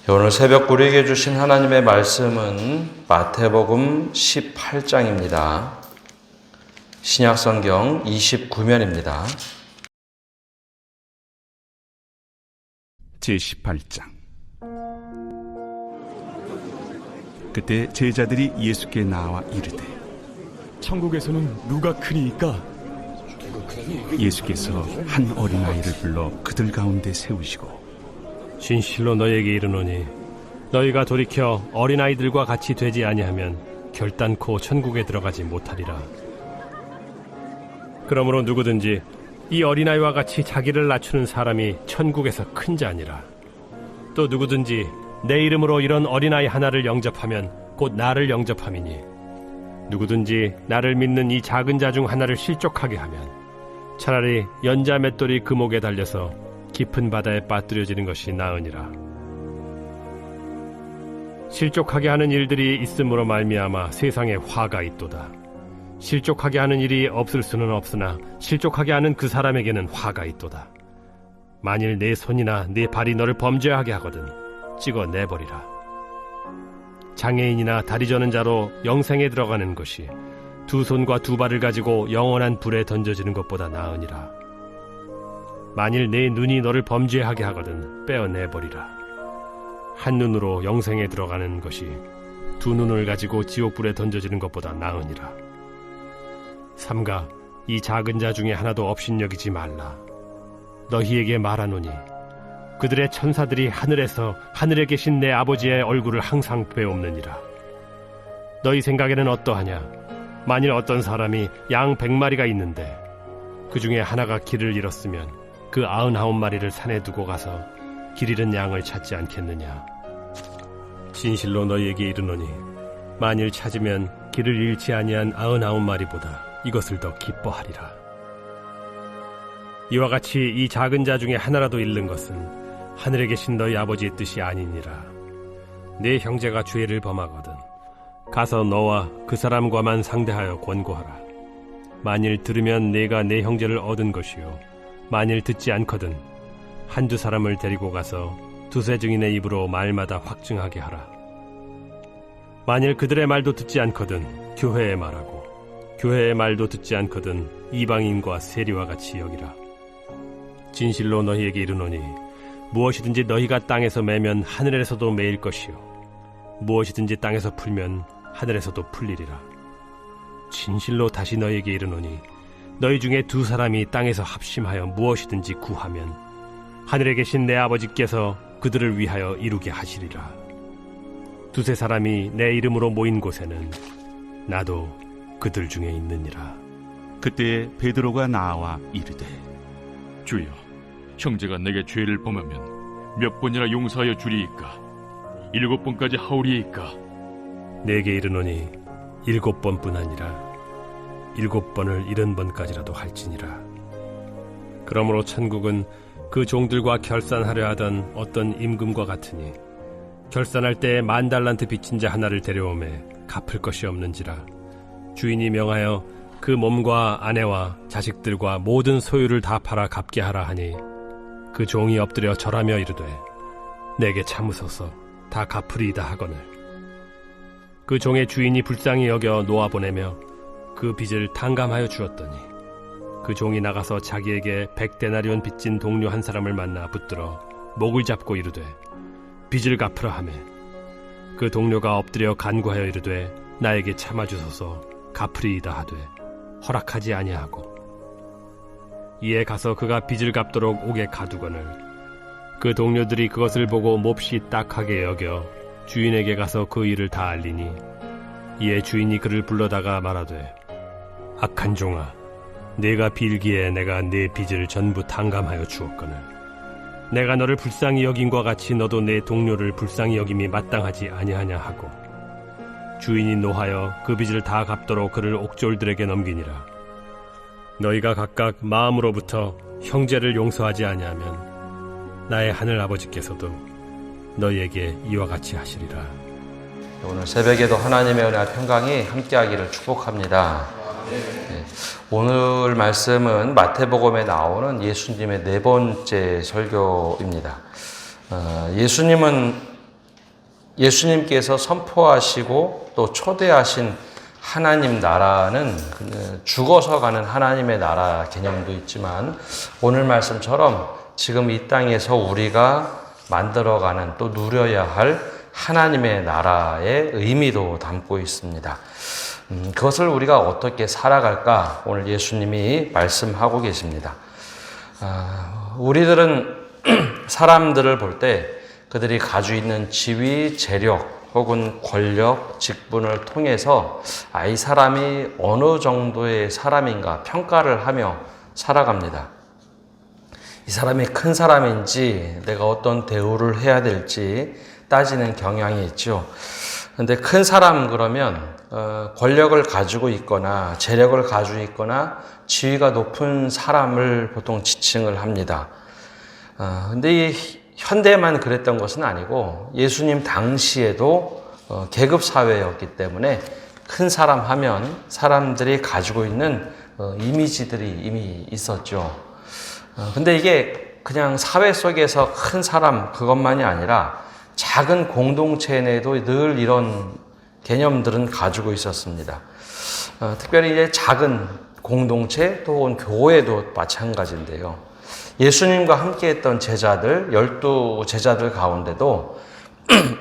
오늘 새벽 우리에게 주신 하나님의 말씀은 마태복음 18장입니다. 신약성경 29면입니다. 제18장. 그때 제자들이 예수께 나와 이르되 천국에서는 누가 크니이까? 예수께서 한 어린아이를 불러 그들 가운데 세우시고 진실로 너희에게 이르노니 너희가 돌이켜 어린아이들과 같이 되지 아니하면 결단코 천국에 들어가지 못하리라. 그러므로 누구든지 이 어린아이와 같이 자기를 낮추는 사람이 천국에서 큰 자니라. 또 누구든지 내 이름으로 이런 어린아이 하나를 영접하면 곧 나를 영접함이니 누구든지 나를 믿는 이 작은 자 중 하나를 실족하게 하면 차라리 연자 맷돌이 그 목에 달려서 깊은 바다에 빠뜨려지는 것이 나으니라. 실족하게 하는 일들이 있음으로 말미암아 세상에 화가 있도다. 실족하게 하는 일이 없을 수는 없으나 실족하게 하는 그 사람에게는 화가 있도다. 만일 내 손이나 내 발이 너를 범죄하게 하거든 찍어 내버리라. 장애인이나 다리 저는 자로 영생에 들어가는 것이 두 손과 두 발을 가지고 영원한 불에 던져지는 것보다 나으니라. 만일 내 눈이 너를 범죄하게 하거든 빼어내버리라. 한 눈으로 영생에 들어가는 것이 두 눈을 가지고 지옥불에 던져지는 것보다 나으니라. 삼가 이 작은 자 중에 하나도 업신여기지 말라. 너희에게 말하노니 그들의 천사들이 하늘에서 하늘에 계신 내 아버지의 얼굴을 항상 뵈옵느니라. 너희 생각에는 어떠하냐? 만일 어떤 사람이 양 100마리가 있는데 그 중에 하나가 길을 잃었으면 그 99마리를 산에 두고 가서 길 잃은 양을 찾지 않겠느냐? 진실로 너희에게 이르노니 만일 찾으면 길을 잃지 아니한 99마리보다 이것을 더 기뻐하리라. 이와 같이 이 작은 자 중에 하나라도 잃는 것은 하늘에 계신 너희 아버지의 뜻이 아니니라. 네 형제가 죄를 범하거든 가서 너와 그 사람과만 상대하여 권고하라. 만일 들으면 네가 내 형제를 얻은 것이요 만일 듣지 않거든 한두 사람을 데리고 가서 두세 증인의 입으로 말마다 확증하게 하라. 만일 그들의 말도 듣지 않거든 교회에 말하고 교회의 말도 듣지 않거든 이방인과 세리와 같이 여기라. 진실로 너희에게 이르노니 무엇이든지 너희가 땅에서 매면 하늘에서도 매일 것이요 무엇이든지 땅에서 풀면 하늘에서도 풀리리라. 진실로 다시 너희에게 이르노니 너희 중에 두 사람이 땅에서 합심하여 무엇이든지 구하면 하늘에 계신 내 아버지께서 그들을 위하여 이루게 하시리라. 두세 사람이 내 이름으로 모인 곳에는 나도 그들 중에 있느니라. 그때 베드로가 나와 이르되 주여, 형제가 내게 죄를 범하면 몇 번이나 용서하여 주리이까? 7번까지 하오리이까? 내게 이르노니 7번뿐 아니라 7번을 70번까지라도 할지니라. 그러므로 천국은 그 종들과 결산하려 하던 어떤 임금과 같으니 결산할 때에 10,000달란트 빚진 자 하나를 데려오매 갚을 것이 없는지라. 주인이 명하여 그 몸과 아내와 자식들과 모든 소유를 다 팔아 갚게 하라 하니 그 종이 엎드려 절하며 이르되 내게 참으소서 다 갚으리이다 하거늘 그 종의 주인이 불쌍히 여겨 놓아보내며 그 빚을 탕감하여 주었더니 그 종이 나가서 자기에게 100데나리온 빚진 동료 한 사람을 만나 붙들어 목을 잡고 이르되 빚을 갚으라 하매 그 동료가 엎드려 간구하여 이르되 나에게 참아주소서 갚으리이다 하되 허락하지 아니하고 이에 가서 그가 빚을 갚도록 옥에 가두거늘 그 동료들이 그것을 보고 몹시 딱하게 여겨 주인에게 가서 그 일을 다 알리니 이에 주인이 그를 불러다가 말하되 악한 종아, 내가 빌기에 내가 네 빚을 전부 탕감하여 주었거늘 내가 너를 불쌍히 여김과 같이 너도 내 동료를 불쌍히 여김이 마땅하지 아니하냐 하고 주인이 노하여 그 빚을 다 갚도록 그를 옥졸들에게 넘기니라. 너희가 각각 마음으로부터 형제를 용서하지 아니하면 나의 하늘 아버지께서도 너희에게 이와 같이 하시리라. 오늘 새벽에도 하나님의 은혜와 평강이 함께하기를 축복합니다. 오늘 말씀은 마태복음에 나오는 예수님의 4번째 설교입니다. 예수님은 예수님께서 선포하시고 또 초대하신 하나님 나라는 죽어서 가는 하나님의 나라 개념도 있지만 오늘 말씀처럼 지금 이 땅에서 우리가 만들어가는 또 누려야 할 하나님의 나라의 의미도 담고 있습니다. 그것을 우리가 어떻게 살아갈까 오늘 예수님이 말씀하고 계십니다. 우리들은 사람들을 볼 때 그들이 가지고 있는 지위, 재력 혹은 권력, 직분을 통해서 이 사람이 어느 정도의 사람인가 평가를 하며 살아갑니다. 이 사람이 큰 사람인지 내가 어떤 대우를 해야 될지 따지는 경향이 있죠. 그런데 큰 사람 그러면 권력을 가지고 있거나 재력을 가지고 있거나 지위가 높은 사람을 보통 지칭을 합니다. 근데 이 현대만 그랬던 것은 아니고 예수님 당시에도 계급 사회였기 때문에 큰 사람 하면 사람들이 가지고 있는 이미지들이 이미 있었죠. 근데 이게 그냥 사회 속에서 큰 사람 그것만이 아니라 작은 공동체 내에도 늘 이런 개념들은 가지고 있었습니다. 특별히 이제 작은 공동체 또는 교회도 마찬가지인데요. 예수님과 함께 했던 제자들, 12제자들 가운데도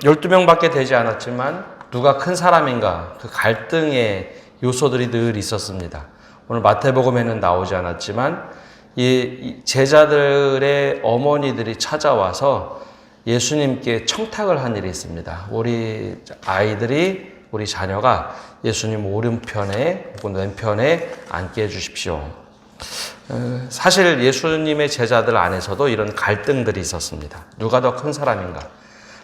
12명밖에 되지 않았지만 누가 큰 사람인가 그 갈등의 요소들이 늘 있었습니다. 오늘 마태복음에는 나오지 않았지만 이 제자들의 어머니들이 찾아와서 예수님께 청탁을 한 일이 있습니다. 우리 아이들이, 우리 자녀가 예수님 오른편에 혹은 왼편에 앉게 해주십시오. 사실 예수님의 제자들 안에서도 이런 갈등들이 있었습니다. 누가 더 큰 사람인가?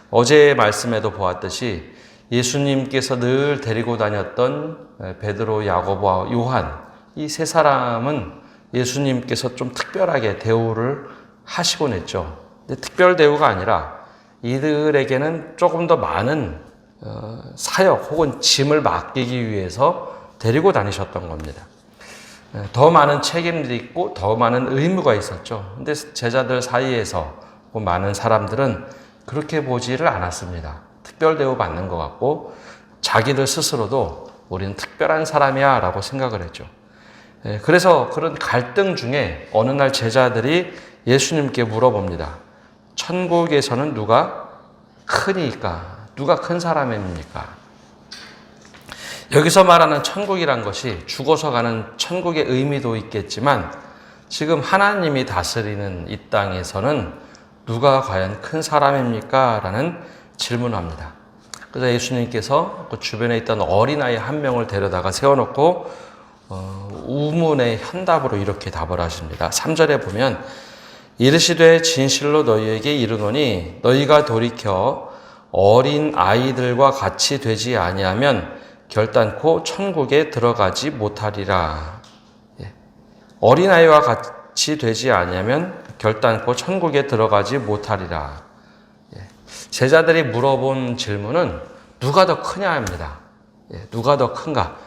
어제 말씀에도 보았듯이 예수님께서 늘 데리고 다녔던 베드로, 야고보와 요한 이 세 사람은 예수님께서 좀 특별하게 대우를 하시곤 했죠. 근데 특별 대우가 아니라 이들에게는 조금 더 많은 사역 혹은 짐을 맡기기 위해서 데리고 다니셨던 겁니다. 더 많은 책임도 있고 더 많은 의무가 있었죠. 근데 제자들 사이에서 많은 사람들은 그렇게 보지를 않았습니다. 특별 대우 받는 것 같고 자기들 스스로도 우리는 특별한 사람이야 라고 생각을 했죠. 그래서 그런 갈등 중에 어느 날 제자들이 예수님께 물어봅니다. 천국에서는 누가 크니까? 누가 큰 사람입니까? 여기서 말하는 천국이란 것이 죽어서 가는 천국의 의미도 있겠지만 지금 하나님이 다스리는 이 땅에서는 누가 과연 큰 사람입니까? 라는 질문을 합니다. 그래서 예수님께서 그 주변에 있던 어린아이 한 명을 데려다가 세워놓고 우문의 현답으로 이렇게 답을 하십니다. 3절에 보면 이르시되 진실로 너희에게 이르노니 너희가 돌이켜 어린 아이들과 같이 되지 아니하면 결단코 천국에 들어가지 못하리라. 어린아이와 같이 되지 아니하면 결단코 천국에 들어가지 못하리라. 제자들이 물어본 질문은 누가 더 크냐입니다. 누가 더 큰가?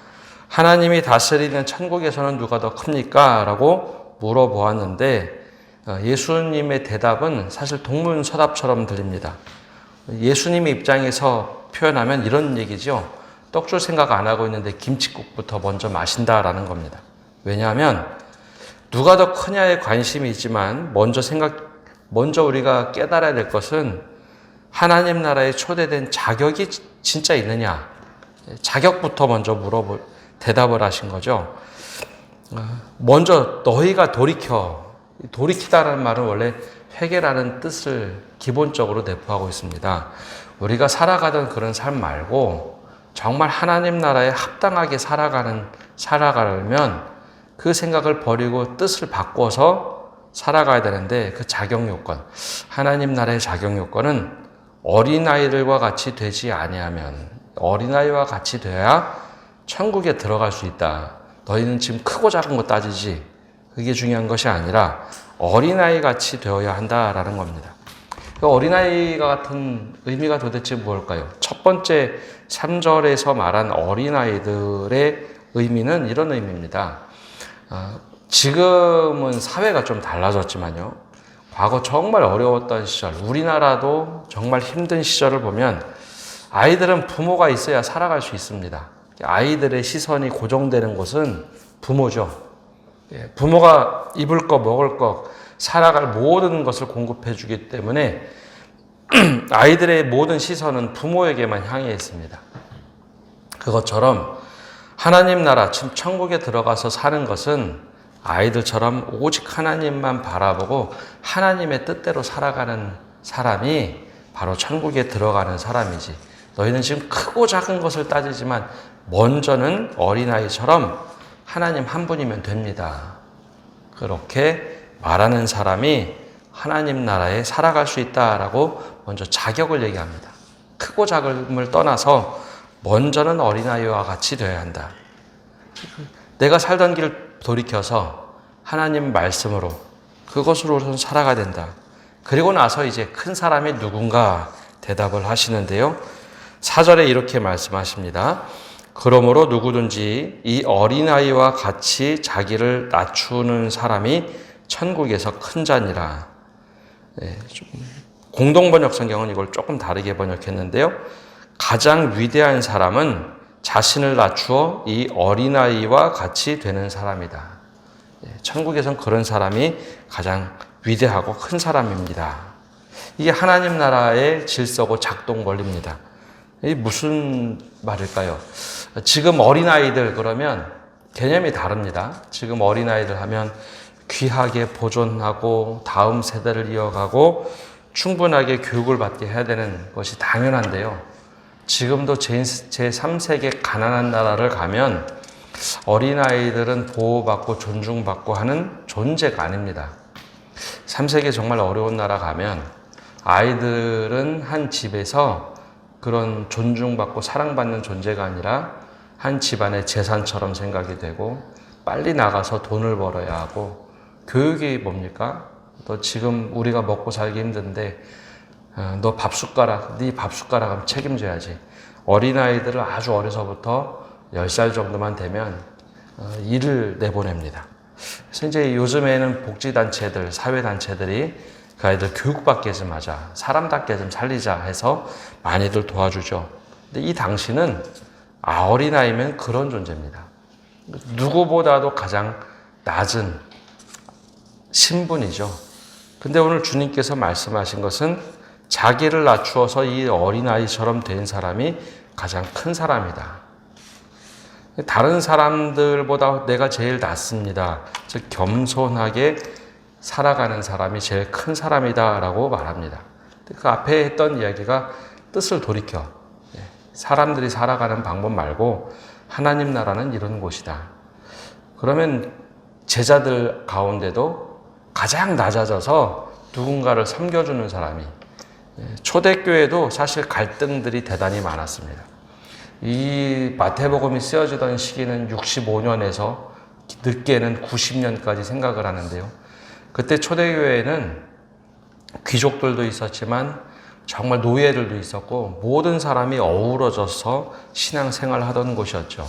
하나님이 다스리는 천국에서는 누가 더 큽니까? 라고 물어보았는데 예수님의 대답은 사실 동문서답처럼 들립니다. 예수님의 입장에서 표현하면 이런 얘기죠. 떡줄 생각 안 하고 있는데 김칫국부터 먼저 마신다라는 겁니다. 왜냐하면 누가 더 크냐에 관심이 있지만 먼저 우리가 깨달아야 될 것은 하나님 나라에 초대된 자격이 진짜 있느냐. 자격부터 먼저 대답을 하신 거죠. 먼저 너희가 돌이키다라는 말은 원래 회개라는 뜻을 기본적으로 내포하고 있습니다. 우리가 살아가던 그런 삶 말고 정말 하나님 나라에 합당하게 살아가려면 그 생각을 버리고 뜻을 바꿔서 살아가야 되는데 그 자격 요건, 하나님 나라의 자격 요건은 어린아이들과 같이 되지 아니하면 어린아이와 같이 돼야 천국에 들어갈 수 있다. 너희는 지금 크고 작은 거 따지지 그게 중요한 것이 아니라 어린아이 같이 되어야 한다라는 겁니다. 그 어린아이가 같은 의미가 도대체 무엇일까요? 첫 번째 3절에서 말한 어린아이들의 의미는 이런 의미입니다. 지금은 사회가 좀 달라졌지만요. 과거 정말 어려웠던 시절, 우리나라도 정말 힘든 시절을 보면 아이들은 부모가 있어야 살아갈 수 있습니다. 아이들의 시선이 고정되는 곳은 부모죠. 부모가 입을 거, 먹을 거, 살아갈 모든 것을 공급해 주기 때문에 아이들의 모든 시선은 부모에게만 향해 있습니다. 그것처럼 하나님 나라, 즉 천국에 들어가서 사는 것은 아이들처럼 오직 하나님만 바라보고 하나님의 뜻대로 살아가는 사람이 바로 천국에 들어가는 사람이지. 너희는 지금 크고 작은 것을 따지지만 먼저는 어린아이처럼 하나님 한 분이면 됩니다. 그렇게 말하는 사람이 하나님 나라에 살아갈 수 있다라고 먼저 자격을 얘기합니다. 크고 작음을 떠나서 먼저는 어린아이와 같이 되어야 한다. 내가 살던 길 돌이켜서 하나님 말씀으로 그것으로선 살아가야 된다. 그리고 나서 이제 큰 사람이 누군가 대답을 하시는데요. 4절에 이렇게 말씀하십니다. 그러므로 누구든지 이 어린아이와 같이 자기를 낮추는 사람이 천국에서 큰 자니라. 공동번역 성경은 이걸 조금 다르게 번역했는데요. 가장 위대한 사람은 자신을 낮추어 이 어린아이와 같이 되는 사람이다. 천국에선 그런 사람이 가장 위대하고 큰 사람입니다. 이게 하나님 나라의 질서고 작동 원리입니다. 이게 무슨 말일까요? 지금 어린아이들 그러면 개념이 다릅니다. 지금 어린아이들 하면 귀하게 보존하고 다음 세대를 이어가고 충분하게 교육을 받게 해야 되는 것이 당연한데요. 지금도 제3세계 가난한 나라를 가면 어린아이들은 보호받고 존중받고 하는 존재가 아닙니다. 3세계 정말 어려운 나라 가면 아이들은 한 집에서 그런 존중받고 사랑받는 존재가 아니라 한 집안의 재산처럼 생각이 되고 빨리 나가서 돈을 벌어야 하고 교육이 뭡니까? 너 지금 우리가 먹고 살기 힘든데 너 밥숟가락, 네 밥숟가락은 책임져야지. 어린아이들을 아주 어려서부터 10살 정도만 되면 일을 내보냅니다. 그래서 이제 요즘에는 복지단체들, 사회단체들이 그 아이들 교육받게 좀 하자, 사람답게 좀 살리자 해서 많이들 도와주죠. 근데 이 당시는 어린아이면 그런 존재입니다. 누구보다도 가장 낮은 신분이죠. 근데 오늘 주님께서 말씀하신 것은 자기를 낮추어서 이 어린아이처럼 된 사람이 가장 큰 사람이다. 다른 사람들보다 내가 제일 낫습니다. 즉 겸손하게 살아가는 사람이 제일 큰 사람이다 라고 말합니다. 그 앞에 했던 이야기가 뜻을 돌이켜 사람들이 살아가는 방법 말고 하나님 나라는 이런 곳이다. 그러면 제자들 가운데도 가장 낮아져서 누군가를 섬겨주는 사람이, 초대교회도 사실 갈등들이 대단히 많았습니다. 이 마태복음이 쓰여지던 시기는 65년에서 늦게는 90년까지 생각을 하는데요. 그때 초대교회에는 귀족들도 있었지만 정말 노예들도 있었고 모든 사람이 어우러져서 신앙생활을 하던 곳이었죠.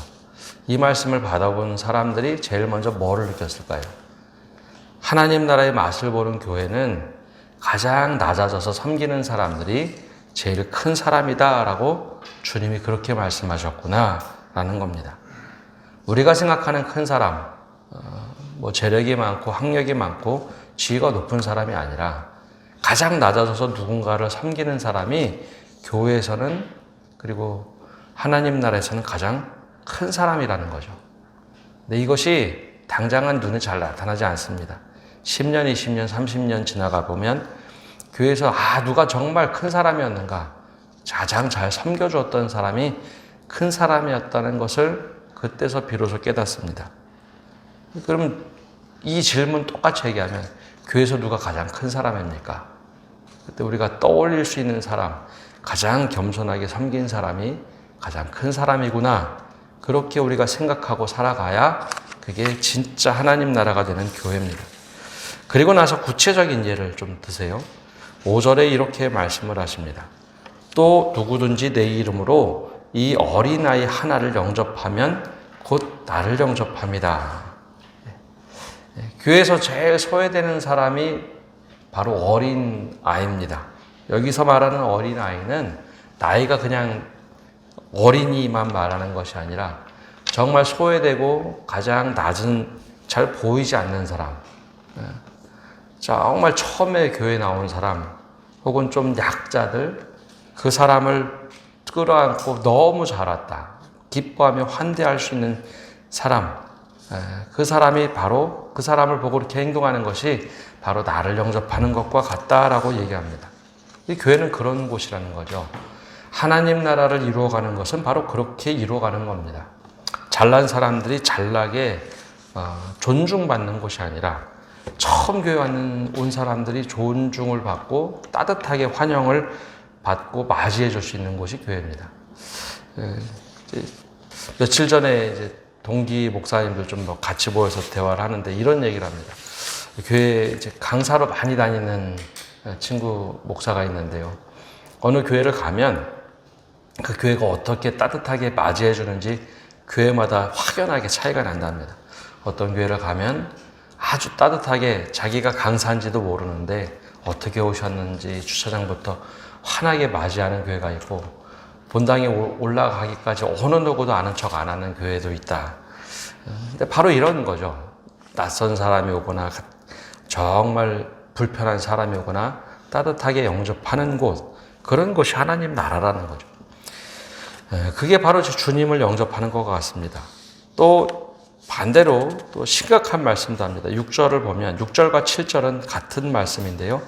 이 말씀을 받아본 사람들이 제일 먼저 뭐를 느꼈을까요? 하나님 나라의 맛을 보는 교회는 가장 낮아져서 섬기는 사람들이 제일 큰 사람이다 라고 주님이 그렇게 말씀하셨구나 라는 겁니다. 우리가 생각하는 큰 사람, 재력이 많고 학력이 많고 지위가 높은 사람이 아니라 가장 낮아져서 누군가를 섬기는 사람이 교회에서는 그리고 하나님 나라에서는 가장 큰 사람이라는 거죠. 근데 이것이 당장은 눈에 잘 나타나지 않습니다. 10년, 20년, 30년 지나가 보면 교회에서 누가 정말 큰 사람이었는가, 가장 잘 섬겨주었던 사람이 큰 사람이었다는 것을 그때서 비로소 깨닫습니다. 그럼 이 질문 똑같이 얘기하면 교회에서 누가 가장 큰 사람입니까? 그때 우리가 떠올릴 수 있는 사람, 가장 겸손하게 섬긴 사람이 가장 큰 사람이구나. 그렇게 우리가 생각하고 살아가야 그게 진짜 하나님 나라가 되는 교회입니다. 그리고 나서 구체적인 예를 좀 드세요. 5절에 이렇게 말씀을 하십니다. 또 누구든지 내 이름으로 이 어린아이 하나를 영접하면 곧 나를 영접합니다. 교회에서 제일 소외되는 사람이 바로 어린아이입니다. 여기서 말하는 어린아이는 나이가 그냥 어린이만 말하는 것이 아니라 정말 소외되고 가장 낮은, 잘 보이지 않는 사람, 정말 처음에 교회에 나온 사람, 혹은 좀 약자들, 그 사람을 끌어안고 너무 잘 왔다, 기뻐하며 환대할 수 있는 사람, 그 사람이 바로, 그 사람을 보고 이렇게 행동하는 것이 바로 나를 영접하는 것과 같다라고 얘기합니다. 이 교회는 그런 곳이라는 거죠. 하나님 나라를 이루어가는 것은 바로 그렇게 이루어가는 겁니다. 잘난 사람들이 잘나게 존중받는 곳이 아니라 처음 교회 온 사람들이 존중을 받고 따뜻하게 환영을 받고 맞이해 줄 수 있는 곳이 교회입니다. 며칠 전에 이제 동기 목사님들 좀 같이 모여서 대화를 하는데 이런 얘기를 합니다. 교회 이제 강사로 많이 다니는 친구 목사가 있는데요. 어느 교회를 가면 그 교회가 어떻게 따뜻하게 맞이해 주는지 교회마다 확연하게 차이가 난답니다. 어떤 교회를 가면 아주 따뜻하게 자기가 강사인지도 모르는데 어떻게 오셨는지 주차장부터 환하게 맞이하는 교회가 있고, 본당에 올라가기까지 어느 누구도 아는 척 안 하는 교회도 있다. 근데 바로 이런 거죠. 낯선 사람이 오거나 정말 불편한 사람이 오거나 따뜻하게 영접하는 곳, 그런 곳이 하나님 나라라는 거죠. 그게 바로 주님을 영접하는 것 같습니다. 또 반대로 또 심각한 말씀도 합니다. 6절을 보면 6절과 7절은 같은 말씀인데요.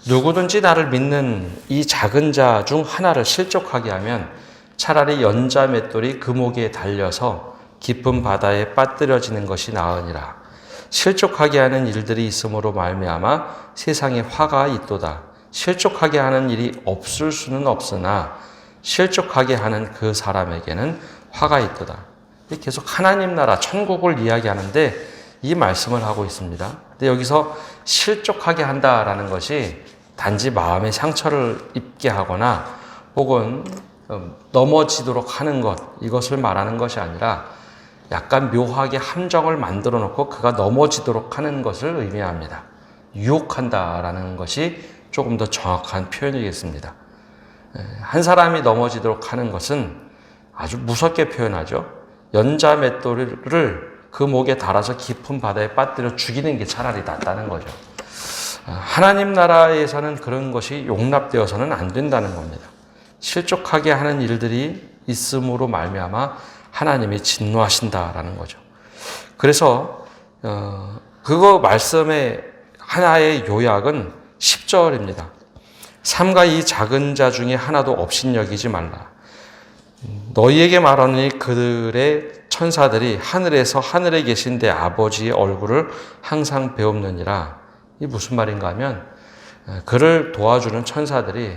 누구든지 나를 믿는 이 작은 자 중 하나를 실족하게 하면 차라리 연자 맷돌이 그 목에 달려서 깊은 바다에 빠뜨려지는 것이 나으니라. 실족하게 하는 일들이 있음으로 말미암아 세상에 화가 있도다. 실족하게 하는 일이 없을 수는 없으나 실족하게 하는 그 사람에게는 화가 있도다. 계속 하나님 나라, 천국을 이야기하는데 이 말씀을 하고 있습니다. 근데 여기서 실족하게 한다라는 것이 단지 마음의 상처를 입게 하거나 혹은 넘어지도록 하는 것, 이것을 말하는 것이 아니라 약간 묘하게 함정을 만들어 놓고 그가 넘어지도록 하는 것을 의미합니다. 유혹한다라는 것이 조금 더 정확한 표현이겠습니다. 한 사람이 넘어지도록 하는 것은 아주 무섭게 표현하죠. 연자 맷돌을 그 목에 달아서 깊은 바다에 빠뜨려 죽이는 게 차라리 낫다는 거죠. 하나님 나라에서는 그런 것이 용납되어서는 안 된다는 겁니다. 실족하게 하는 일들이 있음으로 말미암아 하나님이 진노하신다라는 거죠. 그래서 그거 말씀의 하나의 요약은 10절입니다. 삼가 이 작은 자 중에 하나도 업신여기지 말라. 너희에게 말하노니 그들의 천사들이 하늘에서 하늘에 계신 내 아버지의 얼굴을 항상 배웁느니라. 이게 무슨 말인가 하면 그를 도와주는 천사들이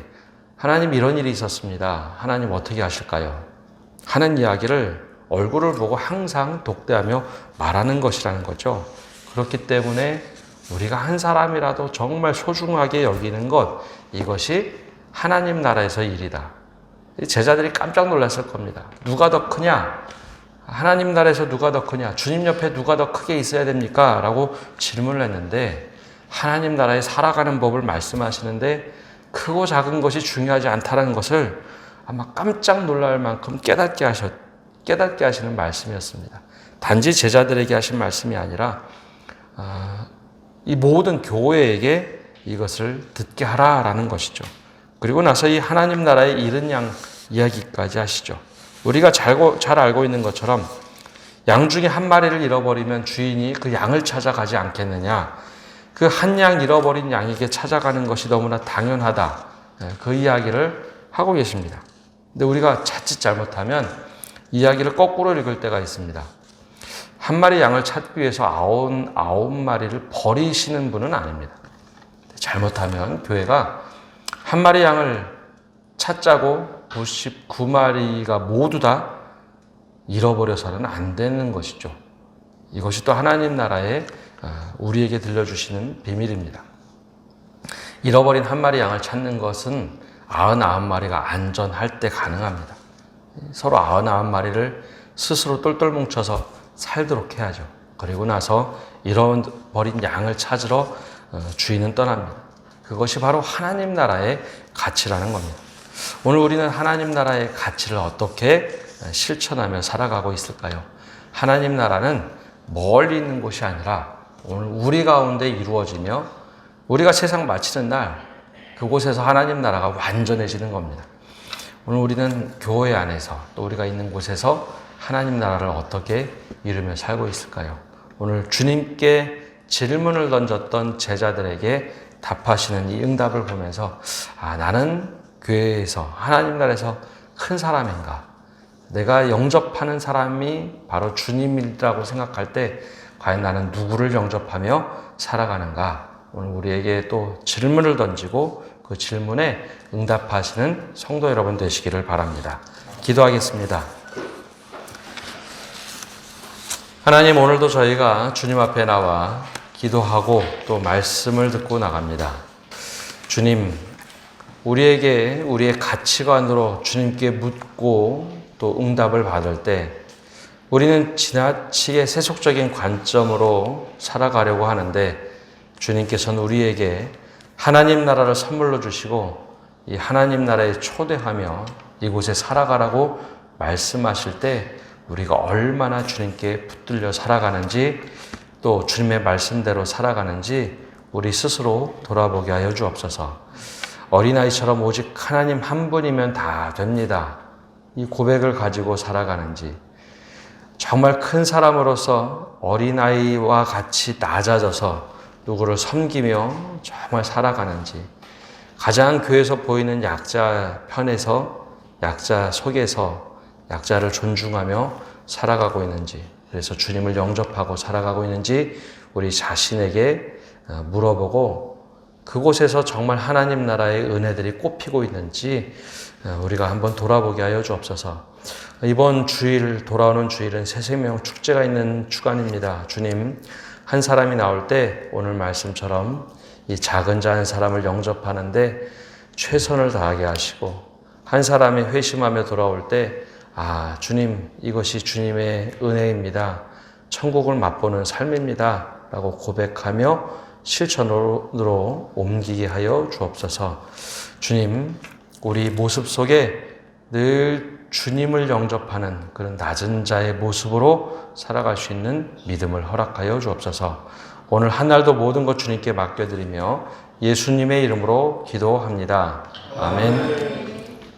하나님 이런 일이 있었습니다. 하나님 어떻게 하실까요? 하는 이야기를 얼굴을 보고 항상 독대하며 말하는 것이라는 거죠. 그렇기 때문에 우리가 한 사람이라도 정말 소중하게 여기는 것, 이것이 하나님 나라에서의 일이다. 제자들이 깜짝 놀랐을 겁니다. 누가 더 크냐? 하나님 나라에서 누가 더 크냐? 주님 옆에 누가 더 크게 있어야 됩니까? 라고 질문을 했는데 하나님 나라에 살아가는 법을 말씀하시는데 크고 작은 것이 중요하지 않다는 것을 아마 깜짝 놀랄 만큼 깨닫게 하시는 말씀이었습니다. 단지 제자들에게 하신 말씀이 아니라 이 모든 교회에게 이것을 듣게 하라라는 것이죠. 그리고 나서 이 하나님 나라의 잃은 양 이야기까지 하시죠. 우리가 잘 알고 있는 것처럼 양 중에 한 마리를 잃어버리면 주인이 그 양을 찾아가지 않겠느냐. 그 한 양 잃어버린 양에게 찾아가는 것이 너무나 당연하다. 그 이야기를 하고 계십니다. 근데 우리가 자칫 잘못하면 이야기를 거꾸로 읽을 때가 있습니다. 한 마리 양을 찾기 위해서 아홉 마리를 버리시는 분은 아닙니다. 잘못하면 교회가 한 마리 양을 찾자고 99마리가 모두 다 잃어버려서는 안 되는 것이죠. 이것이 또 하나님 나라에 우리에게 들려주시는 비밀입니다. 잃어버린 한 마리 양을 찾는 것은 99마리가 안전할 때 가능합니다. 서로 99마리를 스스로 똘똘 뭉쳐서 살도록 해야죠. 그리고 나서 잃어버린 양을 찾으러 주인은 떠납니다. 그것이 바로 하나님 나라의 가치라는 겁니다. 오늘 우리는 하나님 나라의 가치를 어떻게 실천하며 살아가고 있을까요? 하나님 나라는 멀리 있는 곳이 아니라 오늘 우리 가운데 이루어지며 우리가 세상 마치는 날 그곳에서 하나님 나라가 완전해지는 겁니다. 오늘 우리는 교회 안에서 또 우리가 있는 곳에서 하나님 나라를 어떻게 이루며 살고 있을까요? 오늘 주님께 질문을 던졌던 제자들에게 답하시는 이 응답을 보면서 나는 교회에서 하나님 나라에서 큰 사람인가? 내가 영접하는 사람이 바로 주님이라고 생각할 때 과연 나는 누구를 영접하며 살아가는가? 오늘 우리에게 또 질문을 던지고 그 질문에 응답하시는 성도 여러분 되시기를 바랍니다. 기도하겠습니다. 하나님, 오늘도 저희가 주님 앞에 나와 기도하고 또 말씀을 듣고 나갑니다. 주님, 우리에게 우리의 가치관으로 주님께 묻고 또 응답을 받을 때 우리는 지나치게 세속적인 관점으로 살아가려고 하는데 주님께서는 우리에게 하나님 나라를 선물로 주시고 이 하나님 나라에 초대하며 이곳에 살아가라고 말씀하실 때 우리가 얼마나 주님께 붙들려 살아가는지 또 주님의 말씀대로 살아가는지 우리 스스로 돌아보게 하여 주옵소서. 어린아이처럼 오직 하나님 한 분이면 다 됩니다. 이 고백을 가지고 살아가는지 정말 큰 사람으로서 어린아이와 같이 낮아져서 누구를 섬기며 정말 살아가는지 가장 교회에서 보이는 약자 편에서 약자 속에서 약자를 존중하며 살아가고 있는지 그래서 주님을 영접하고 살아가고 있는지 우리 자신에게 물어보고 그곳에서 정말 하나님 나라의 은혜들이 꽃피고 있는지 우리가 한번 돌아보게 하여 주옵소서. 이번 주일 돌아오는 주일은 새생명 축제가 있는 주간입니다. 주님 한 사람이 나올 때 오늘 말씀처럼 이 작은 자 한 사람을 영접하는데 최선을 다하게 하시고 한 사람이 회심하며 돌아올 때 주님 이것이 주님의 은혜입니다. 천국을 맛보는 삶입니다. 라고 고백하며 실천으로 옮기게 하여 주옵소서. 주님, 우리 모습 속에 늘 주님을 영접하는 그런 낮은 자의 모습으로 살아갈 수 있는 믿음을 허락하여 주옵소서. 오늘 한 날도 모든 것 주님께 맡겨드리며 예수님의 이름으로 기도합니다. 아멘.